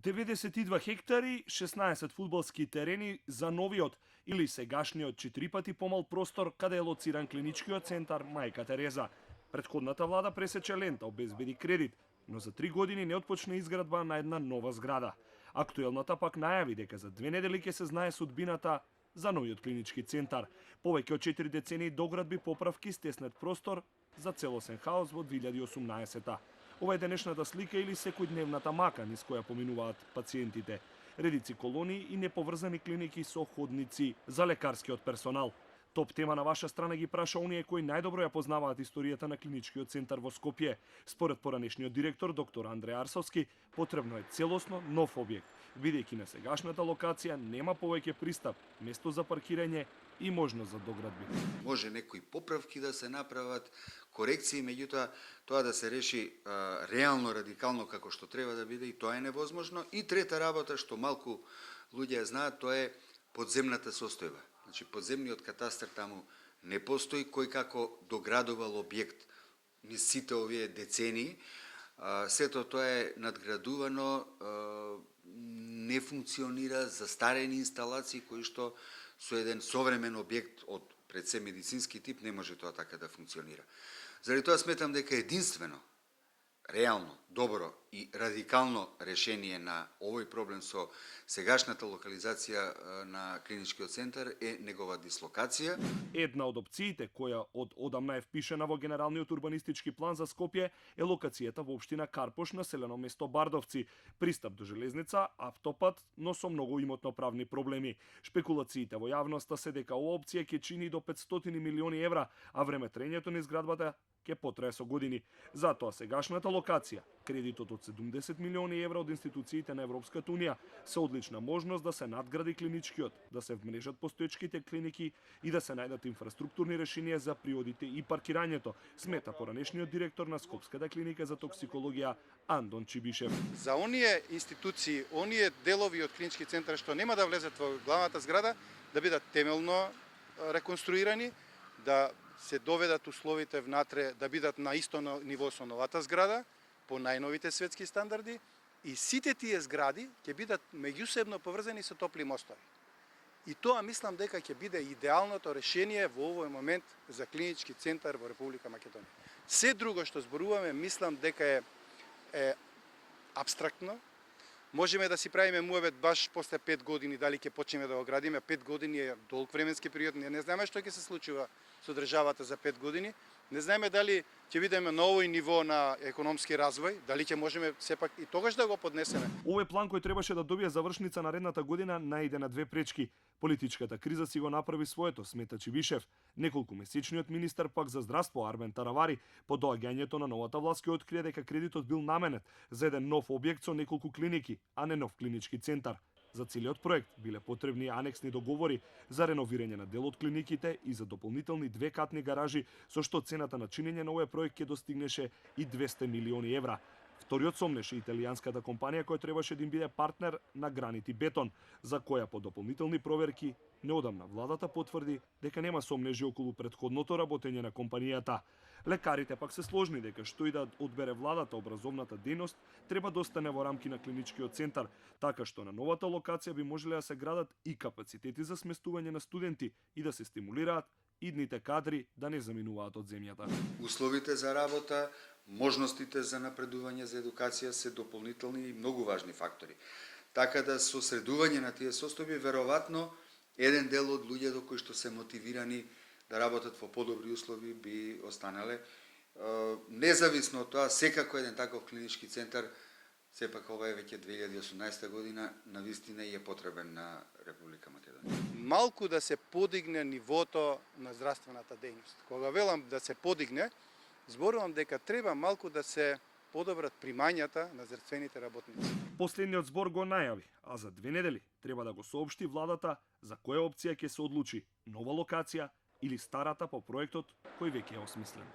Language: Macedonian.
92 хектари, 16 фудбалски терени за новиот или сегашниот 4 пати помал простор каде е лоциран клиничкиот центар Мајка Тереза. Претходната влада пресече лента, обезбеди кредит, но за 3 години не отпочна изградба на една нова зграда. Актуелната пак најави дека за 2 недели ќе се знае судбината за новиот клинички центар. Повеќе од 4 децении доградби, поправки, стеснет простор за целосен хаос во 2018-та. Ова е денешната слика или секојдневната мака низ која поминуваат пациентите. Редици колонии и неповрзани клиники со ходници за лекарскиот персонал. Топ тема на ваша страна ги праша оние кои најдобро ја познаваат историјата на клиничкиот центар во Скопје. Според поранешниот директор доктор Андреј Арсовски, потребно е целосно нов објект, бидејќи на сегашната локација нема повеќе пристап, место за паркирање и можност за доградби. Може некои поправки да се направат, корекции, меѓутоа тоа да се реши реално, радикално како што треба да биде, и тоа е невозможно. И трета работа што малку луѓе знаат, тоа е подземната состојба. Значи подземниот катастар таму не постои, кој како доградувал објект низ сите овие децении. Сето тоа е надградувано, не функционира, застарени инсталации кои што со еден современ објект од пред се медицински тип не може тоа така да функционира. Заради тоа сметам дека единствено, реално, добро и радикално решение на овој проблем со сегашната локализација на клиничкиот центар е негова дислокација. Една од опциите која од одамна е впишена во генералниот урбанистички план за Скопје е локацијата во општина Карпош, населено место Бардовци, пристап до железница, автопат, но со многу имотно-правни проблеми. Шпекулациите во јавноста се дека оваа опција ќе чини до 500 милиони евра, а време трењето на изградбата ќе потрае со години. Затоа сегашната локација, кредитот од 70 милиони евра од институциите на Европската унија, се одлична можност да се надгради клиничкиот, да се вмрежат постоечките клиники и да се најдат инфраструктурни решенија за приодите и паркирањето, смета поранешниот директор на Скопската клиника за токсикологија Андон Чибишев. За оние институции, оние делови од клинички центар што нема да влезат во главната зграда, да бидат темелно реконструирани, да се доведат условите внатре да бидат на исто ниво со новата зграда, по најновите светски стандарди, и сите тие згради ќе бидат меѓусебно поврзани со топли мостови. И тоа мислам дека ќе биде идеалното решение во овој момент за клинички центар во Република Македонија. Се друго што зборуваме, мислам дека е абстрактно. Можеме да си правиме муавет баш после 5 години, дали ќе почнеме да го градиме. 5 години е долг временски период, не знаеме што ќе се случува со државата за 5 години. Не знаеме дали ќе видиме на овој ниво на економски развој, дали ќе можеме сепак и тогаш да го поднесеме. Овој план кој требаше да добие завршница наредната година најде на две пречки. Политичката криза си го направи своето, смета Чибишев. Неколку месечниот министар пак за здравство Армен Таравари по доаѓањето на новата власт кој открие дека кредитот бил наменет за еден нов објект со неколку клиники, а не нов клинички центар. За целиот проект биле потребни анексни договори за реновирање на дел од клиниките и за дополнителни двекатни гаражи, со што цената на чинење на овој проект ќе достигнеше и 200 милиони евра. Вториот сомнеше италијанската компанија која требаше да им биде партнер на Гранити Бетон, за која по дополнителни проверки неодамна владата потврди дека нема сомнежи околу претходното работење на компанијата. Лекарите пак се сложни дека што и да одбере владата, образовната дејност треба да остане во рамки на клиничкиот центар, така што на новата локација би можеле да се градат и капацитети за сместување на студенти и да се стимулираат идните кадри да не заминуваат од земјата. Условите за работа, можностите за напредување, за едукација се дополнителни и многу важни фактори. Така да со средување на тие состојби веројатно еден дел од луѓето кои што се мотивирани да работат во подобри услови би останале. Независно од тоа, секако еден таков клинички центар, сепак ова е веќе 2018 година, навистина е потребен на Република Македонија. Малку да се подигне нивото на здравствената дејност. Кога велам да се подигне, зборувам дека треба малку да се подобрат примањата на здравствените работници. Последниот збор го најави, а за 2 недели треба да го соопшти владата за која опција ќе се одлучи, нова локација или старата по проектот кој веќе е осмислен.